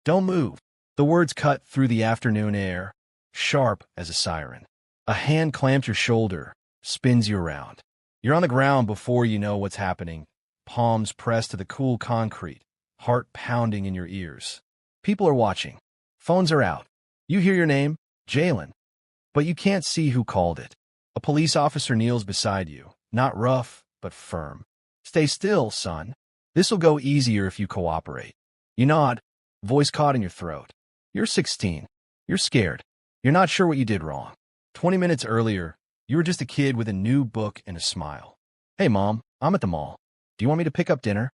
Don't move. The words cut through the afternoon air, sharp as a siren. A hand clamps your shoulder, spins you around. You're on the ground before you know what's happening, palms pressed to the cool concrete, heart pounding in your ears. People are watching. Phones are out. You hear your name, Jaylen, but you can't see who called it. A police officer kneels beside you, not rough, but firm. Stay still, son. This'll go easier if you cooperate. You nod, voice caught in your throat. You're 16. You're scared. You're not sure what you did wrong. 20 minutes earlier, you were just a kid with a new book and a smile. Hey, Mom, I'm at the mall. Do you want me to pick up dinner?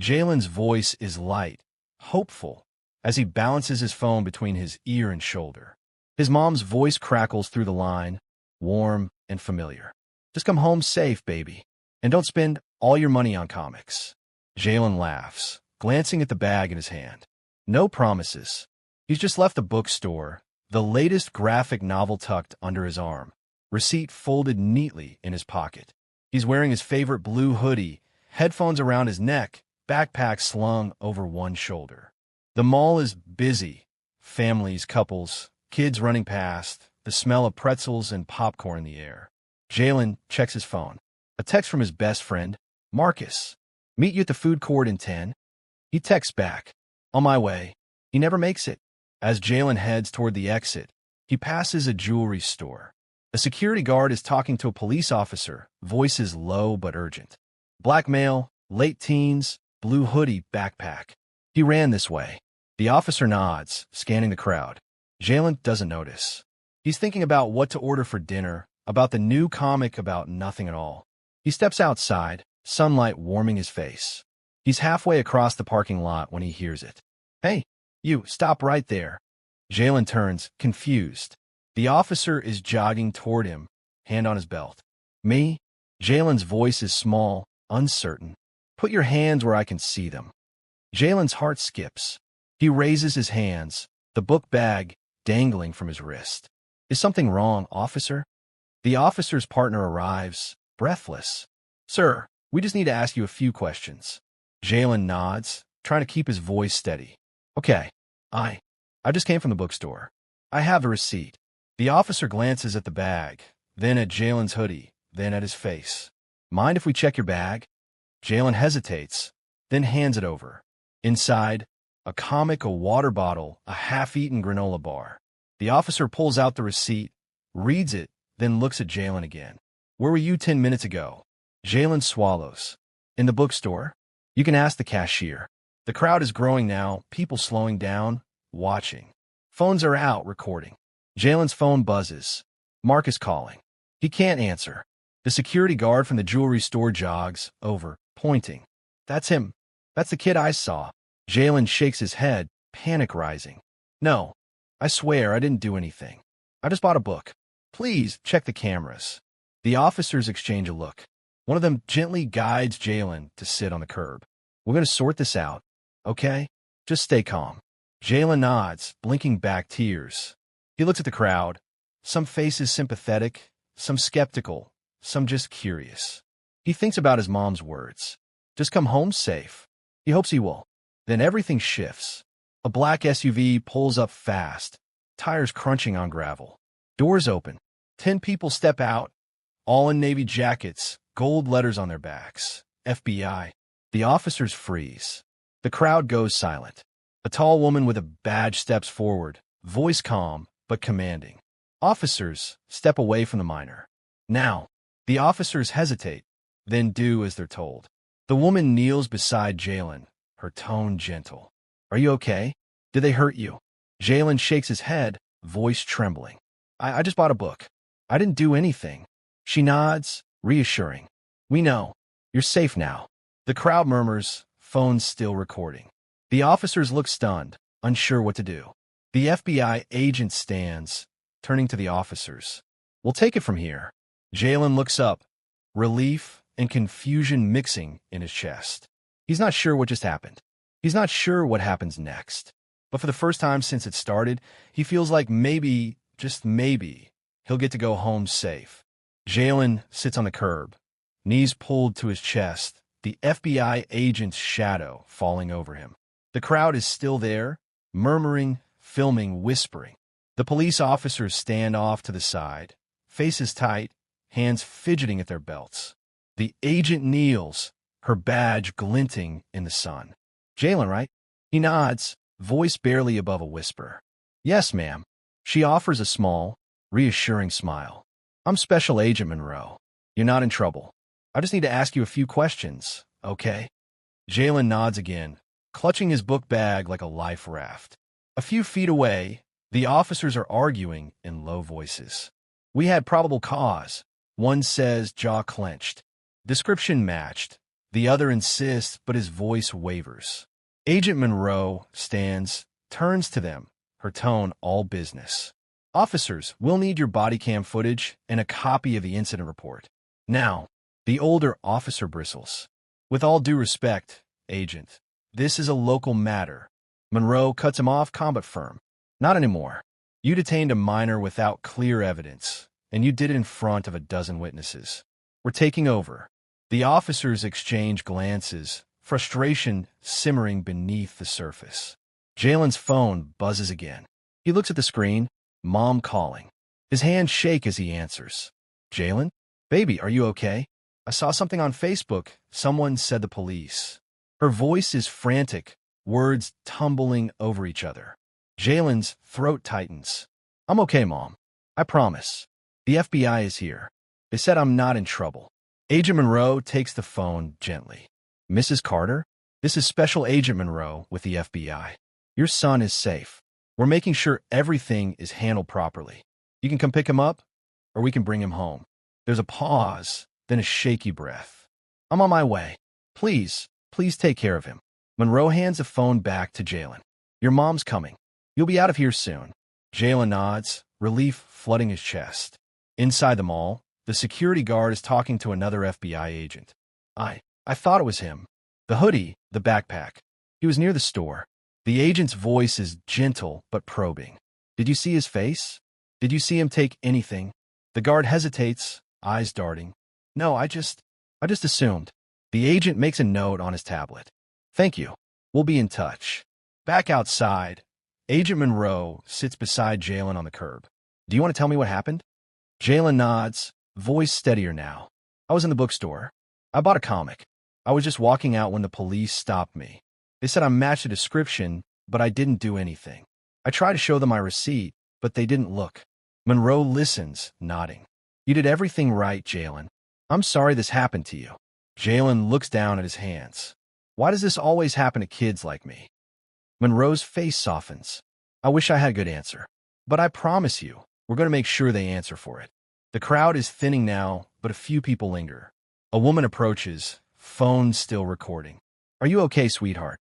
Jaylen's voice is light, hopeful, as he balances his phone between his ear and shoulder. His mom's voice crackles through the line, warm and familiar. Just come home safe, baby. And don't spend all your money on comics. Jaylen laughs, glancing at the bag in his hand. No promises. He's just left the bookstore, the latest graphic novel tucked under his arm, receipt folded neatly in his pocket. He's wearing his favorite blue hoodie, headphones around his neck, backpack slung over one shoulder. The mall is busy. Families, couples, kids running past, the smell of pretzels and popcorn in the air. Jaylen checks his phone. A text from his best friend, Marcus. Meet you at the food court in 10. He texts back. On my way. He never makes it. As Jaylen heads toward the exit, he passes a jewelry store. A security guard is talking to a police officer, voices low but urgent. Black male, late teens, blue hoodie, backpack. He ran this way. The officer nods, scanning the crowd. Jaylen doesn't notice. He's thinking about what to order for dinner, about the new comic about nothing at all. He steps outside, sunlight warming his face. He's halfway across the parking lot when he hears it. Hey, you, stop right there. Jaylen turns, confused. The officer is jogging toward him, hand on his belt. Me? Jaylen's voice is small, uncertain. Put your hands where I can see them. Jaylen's heart skips. He raises his hands, the book bag dangling from his wrist. Is something wrong, officer? The officer's partner arrives, breathless. Sir, we just need to ask you a few questions. Jaylen nods, trying to keep his voice steady. Okay, I just came from the bookstore. I have a receipt. The officer glances at the bag, then at Jaylen's hoodie, then at his face. Mind if we check your bag? Jaylen hesitates, then hands it over. Inside, a comic, a water bottle, a half-eaten granola bar. The officer pulls out the receipt, reads it, then looks at Jaylen again. Where were you 10 minutes ago? Jaylen swallows. In the bookstore? You can ask the cashier. The crowd is growing now, people slowing down, watching. Phones are out, recording. Jaylen's phone buzzes. Mark is calling. He can't answer. The security guard from the jewelry store jogs over, pointing. That's him. That's the kid I saw. Jaylen shakes his head, panic rising. No, I swear I didn't do anything. I just bought a book. Please check the cameras. The officers exchange a look. One of them gently guides Jaylen to sit on the curb. We're going to sort this out, okay? Just stay calm. Jaylen nods, blinking back tears. He looks at the crowd. Some faces sympathetic, some skeptical, some just curious. He thinks about his mom's words. Just come home safe. He hopes he will. Then everything shifts. A black SUV pulls up fast, tires crunching on gravel. Doors open. 10 people step out, all in navy jackets, gold letters on their backs. FBI. The officers freeze. The crowd goes silent. A tall woman with a badge steps forward, voice calm but commanding. Officers step away from the minor. Now, the officers hesitate, then do as they're told. The woman kneels beside Jaylen, her tone gentle. Are you okay? Did they hurt you? Jaylen shakes his head, voice trembling. I just bought a book. I didn't do anything. She nods, reassuring. We know. You're safe now. The crowd murmurs, phones still recording. The officers look stunned, unsure what to do. The FBI agent stands, turning to the officers. We'll take it from here. Jaylen looks up, relief and confusion mixing in his chest. He's not sure what just happened. He's not sure what happens next. But for the first time since it started, he feels like maybe, just maybe, he'll get to go home safe. Jaylen sits on the curb, knees pulled to his chest, the FBI agent's shadow falling over him. The crowd is still there, murmuring, filming, whispering. The police officers stand off to the side, faces tight, hands fidgeting at their belts. The agent kneels, her badge glinting in the sun. Jaylen, right? He nods, voice barely above a whisper. Yes, ma'am. She offers a small, reassuring smile. I'm Special Agent Monroe. You're not in trouble. I just need to ask you a few questions, okay? Jaylen nods again, clutching his book bag like a life raft. A few feet away, the officers are arguing in low voices. We had probable cause. One says, jaw clenched. Description matched. The other insists, but his voice wavers. Agent Monroe stands, turns to them, her tone all business. Officers, we'll need your body cam footage and a copy of the incident report. Now, the older officer bristles. With all due respect, Agent, this is a local matter. Monroe cuts him off, combat firm. Not anymore. You detained a minor without clear evidence, and you did it in front of a dozen witnesses. We're taking over. The officers exchange glances, frustration simmering beneath the surface. Jaylen's phone buzzes again. He looks at the screen, Mom calling. His hands shake as he answers. Jaylen? Baby, are you okay? I saw something on Facebook. Someone said the police. Her voice is frantic, words tumbling over each other. Jaylen's throat tightens. I'm okay, Mom. I promise. The FBI is here. They said I'm not in trouble. Agent Monroe takes the phone gently. Mrs. Carter? This is Special Agent Monroe with the FBI. Your son is safe. We're making sure everything is handled properly. You can come pick him up, or we can bring him home. There's a pause, then a shaky breath. I'm on my way. Please take care of him. Monroe hands the phone back to Jaylen. Your mom's coming. You'll be out of here soon. Jaylen nods, relief flooding his chest. Inside the mall, the security guard is talking to another FBI agent. I thought it was him. The hoodie, the backpack. He was near the store. The agent's voice is gentle but probing. Did you see his face? Did you see him take anything? The guard hesitates, eyes darting. No, I just assumed. The agent makes a note on his tablet. Thank you. We'll be in touch. Back outside, Agent Monroe sits beside Jaylen on the curb. Do you want to tell me what happened? Jaylen nods, voice steadier now. I was in the bookstore. I bought a comic. I was just walking out when the police stopped me. They said I matched the description, but I didn't do anything. I tried to show them my receipt, but they didn't look. Monroe listens, nodding. You did everything right, Jaylen. I'm sorry this happened to you. Jaylen looks down at his hands. Why does this always happen to kids like me? Monroe's face softens. I wish I had a good answer. But I promise you, we're going to make sure they answer for it. The crowd is thinning now, but a few people linger. A woman approaches, phone still recording. Are you okay, sweetheart?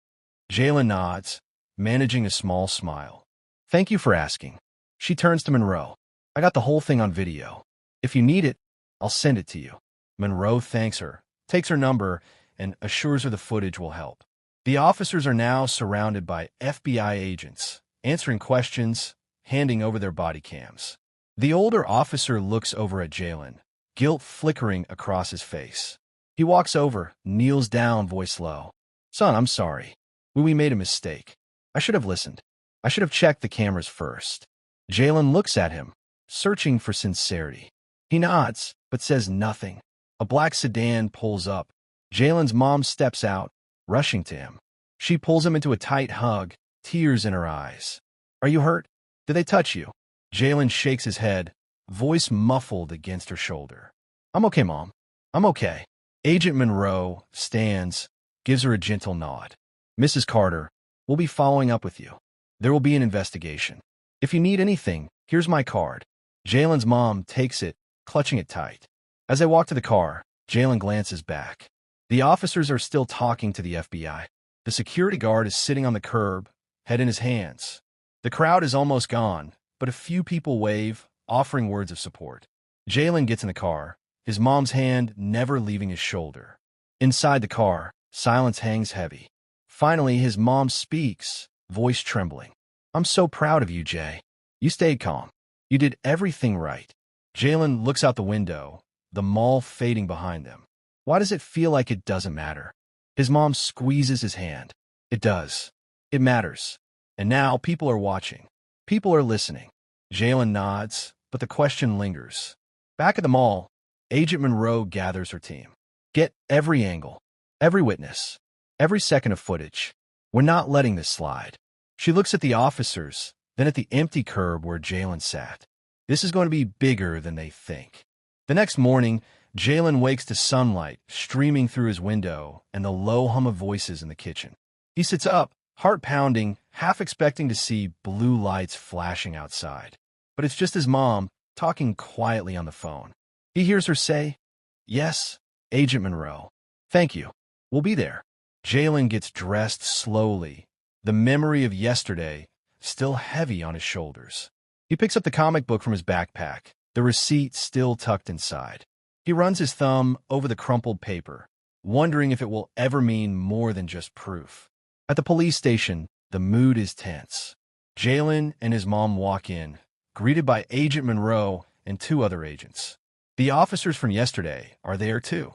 Jaylen nods, managing a small smile. Thank you for asking. She turns to Monroe. I got the whole thing on video. If you need it, I'll send it to you. Monroe thanks her, takes her number, and assures her the footage will help. The officers are now surrounded by FBI agents, answering questions, handing over their body cams. The older officer looks over at Jaylen, guilt flickering across his face. He walks over, kneels down, voice low. Son, I'm sorry. We made a mistake. I should have listened. I should have checked the cameras first. Jaylen looks at him, searching for sincerity. He nods, but says nothing. A black sedan pulls up. Jaylen's mom steps out, rushing to him. She pulls him into a tight hug, tears in her eyes. Are you hurt? Did they touch you? Jaylen shakes his head, voice muffled against her shoulder. I'm okay, Mom. I'm okay. Agent Monroe stands, gives her a gentle nod. Mrs. Carter, we'll be following up with you. There will be an investigation. If you need anything, here's my card. Jaylen's mom takes it, clutching it tight. As they walk to the car, Jaylen glances back. The officers are still talking to the FBI. The security guard is sitting on the curb, head in his hands. The crowd is almost gone, but a few people wave, offering words of support. Jaylen gets in the car, his mom's hand never leaving his shoulder. Inside the car, silence hangs heavy. Finally, his mom speaks, voice trembling. I'm so proud of you, Jay. You stayed calm. You did everything right. Jaylen looks out the window, the mall fading behind them. Why does it feel like it doesn't matter? His mom squeezes his hand. It does. It matters. And now people are watching. People are listening. Jaylen nods, but the question lingers. Back at the mall, Agent Monroe gathers her team. Get every angle, every witness, every second of footage. We're not letting this slide. She looks at the officers, then at the empty curb where Jaylen sat. This is going to be bigger than they think. The next morning, Jaylen wakes to sunlight streaming through his window and the low hum of voices in the kitchen. He sits up, heart pounding, half expecting to see blue lights flashing outside. But it's just his mom, talking quietly on the phone. He hears her say, "Yes, Agent Monroe. Thank you. We'll be there." Jaylen gets dressed slowly, the memory of yesterday still heavy on his shoulders. He picks up the comic book from his backpack, the receipt still tucked inside. He runs his thumb over the crumpled paper, wondering if it will ever mean more than just proof. At the police station, the mood is tense. Jaylen and his mom walk in, greeted by Agent Monroe and two other agents. The officers from yesterday are there too.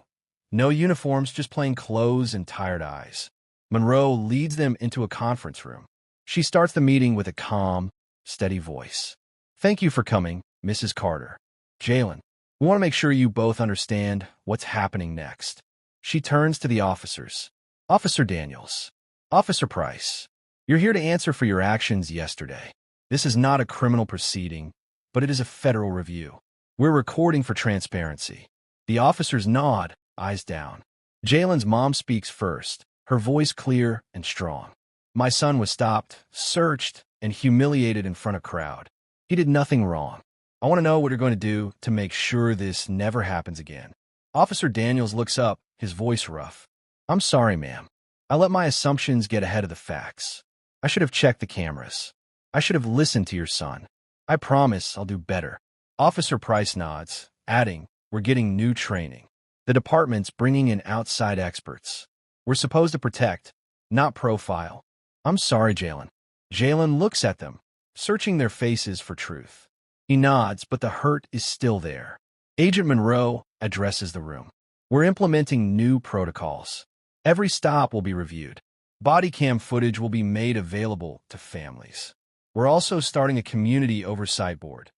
No uniforms, just plain clothes and tired eyes. Monroe leads them into a conference room. She starts the meeting with a calm, steady voice. "Thank you for coming, Mrs. Carter. Jaylen, we want to make sure you both understand what's happening next." She turns to the officers. "Officer Daniels, Officer Price, you're here to answer for your actions yesterday. This is not a criminal proceeding, but it is a federal review. We're recording for transparency." The officers nod, eyes down. Jaylen's mom speaks first, her voice clear and strong. "My son was stopped, searched, and humiliated in front of a crowd. He did nothing wrong. I want to know what you're going to do to make sure this never happens again." Officer Daniels looks up, his voice rough. "I'm sorry, ma'am. I let my assumptions get ahead of the facts. I should have checked the cameras. I should have listened to your son. I promise I'll do better." Officer Price nods, adding, "We're getting new training. The department's bringing in outside experts. We're supposed to protect, not profile." "I'm sorry, Jaylen." Jaylen looks at them, searching their faces for truth. He nods, but the hurt is still there. Agent Monroe addresses the room. "We're implementing new protocols. Every stop will be reviewed. Body cam footage will be made available to families. We're also starting a community oversight board.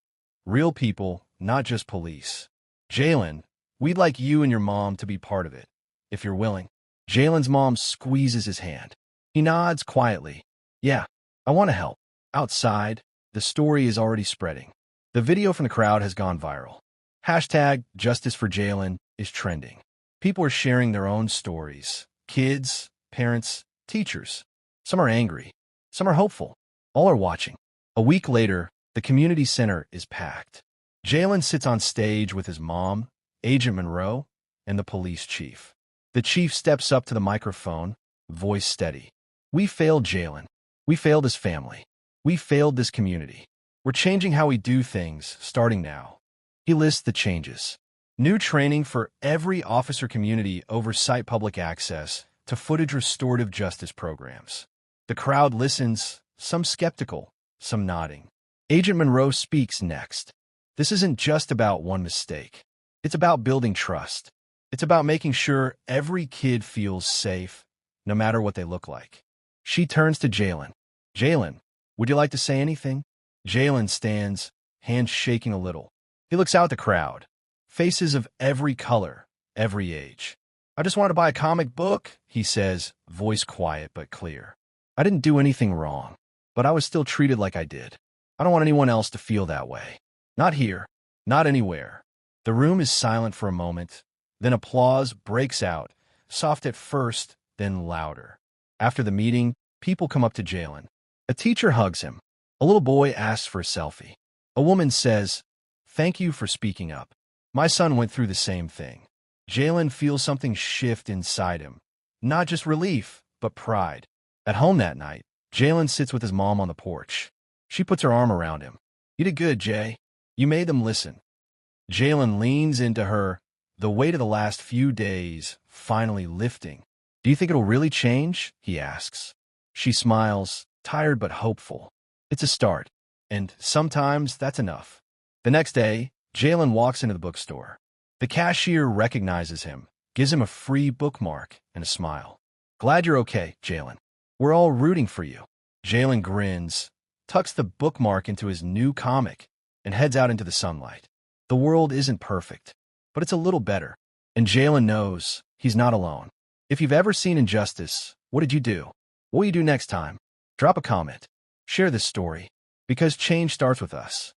Real people, not just police. Jaylen, we'd like you and your mom to be part of it, if you're willing." Jaylen's mom squeezes his hand. He nods quietly. "Yeah, I want to help." Outside, the story is already spreading. The video from the crowd has gone viral. Hashtag Justice for Jaylen is trending. People are sharing their own stories. Kids, parents, teachers. Some are angry. Some are hopeful. All are watching. A week later, the community center is packed. Jaylen sits on stage with his mom, Agent Monroe, and the police chief. The chief steps up to the microphone, voice steady. "We failed Jaylen. We failed his family. We failed this community. We're changing how we do things, starting now." He lists the changes. New training for every officer community oversight public access to footage restorative justice programs. The crowd listens, some skeptical, some nodding. Agent Monroe speaks next. "This isn't just about one mistake. It's about building trust. It's about making sure every kid feels safe, no matter what they look like." She turns to Jaylen. "Jaylen, would you like to say anything?" Jaylen stands, hands shaking a little. He looks out at the crowd. Faces of every color, every age. "I just wanted to buy a comic book," he says, voice quiet but clear. "I didn't do anything wrong, but I was still treated like I did. I don't want anyone else to feel that way. Not here, not anywhere." The room is silent for a moment, then applause breaks out, soft at first, then louder. After the meeting, people come up to Jaylen. A teacher hugs him. A little boy asks for a selfie. A woman says, "Thank you for speaking up. My son went through the same thing." Jaylen feels something shift inside him. Not just relief, but pride. At home that night, Jaylen sits with his mom on the porch. She puts her arm around him. "You did good, Jay. You made them listen." Jaylen leans into her, the weight of the last few days finally lifting. "Do you think it'll really change?" he asks. She smiles, tired but hopeful. "It's a start, and sometimes that's enough." The next day, Jaylen walks into the bookstore. The cashier recognizes him, gives him a free bookmark and a smile. "Glad you're okay, Jaylen. We're all rooting for you." Jaylen grins, tucks the bookmark into his new comic, and heads out into the sunlight. The world isn't perfect, but it's a little better. And Jaylen knows he's not alone. If you've ever seen injustice, what did you do? What will you do next time? Drop a comment. Share this story. Because change starts with us.